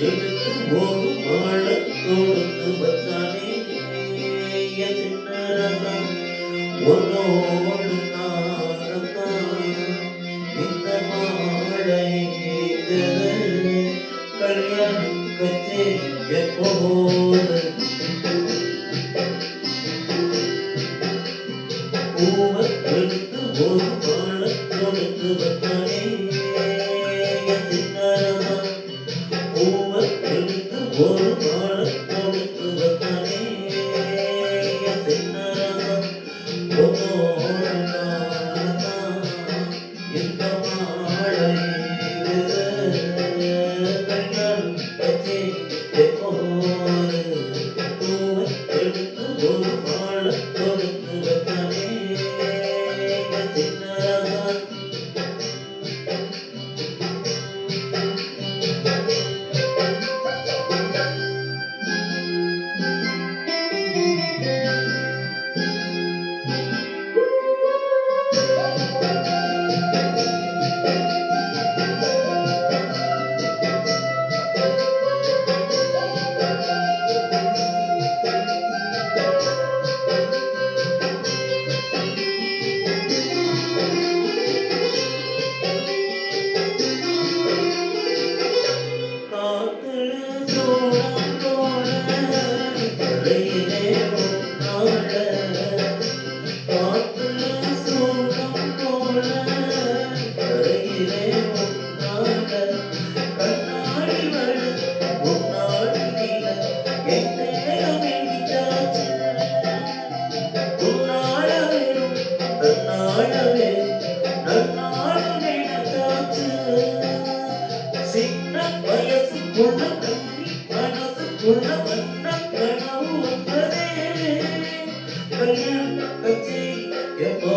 எடுத்து ஒரு மாலை தொடுத்து வச்சானே என் சின்ன ரகம் உன்னோடு நானத்தான் இந்த மாலை கேட்குது கல்யாணம் கச்சேரி எப்போது பூவை எடுத்து ஒரு மாலை தொடுத்து வச்சானே என் சின்ன ரகம் பூவை எடுத்து ஒரு மாலை தொடுத்து வச்சானே என் சின்ன ரகம் உன்னோடு நானத்தான் இந்த மாலை கல்யாணம் கச்சேரி எப்போது பூவை எடுத்து ஒரு மாலை தொடுத்து வச்சானே என் சின்ன ரகம் காத்துல சோளம் போல கரையிலே உன்னால காத்துல சோளம் போல கரையிலே உன்னால கண்ணாடி வழி உன்னாடி நீல என் தேகம் இடிச்சாச்சு உன்னால வேணும் தன்னால வேணும் நன்னால நினைச்சாச்சு சின்ன வயசுக்குள்ள கண்ணி மனசுக்குள்ள வண்ண கனவு வந்ததே கல்யாண கச்சேரி எப்போ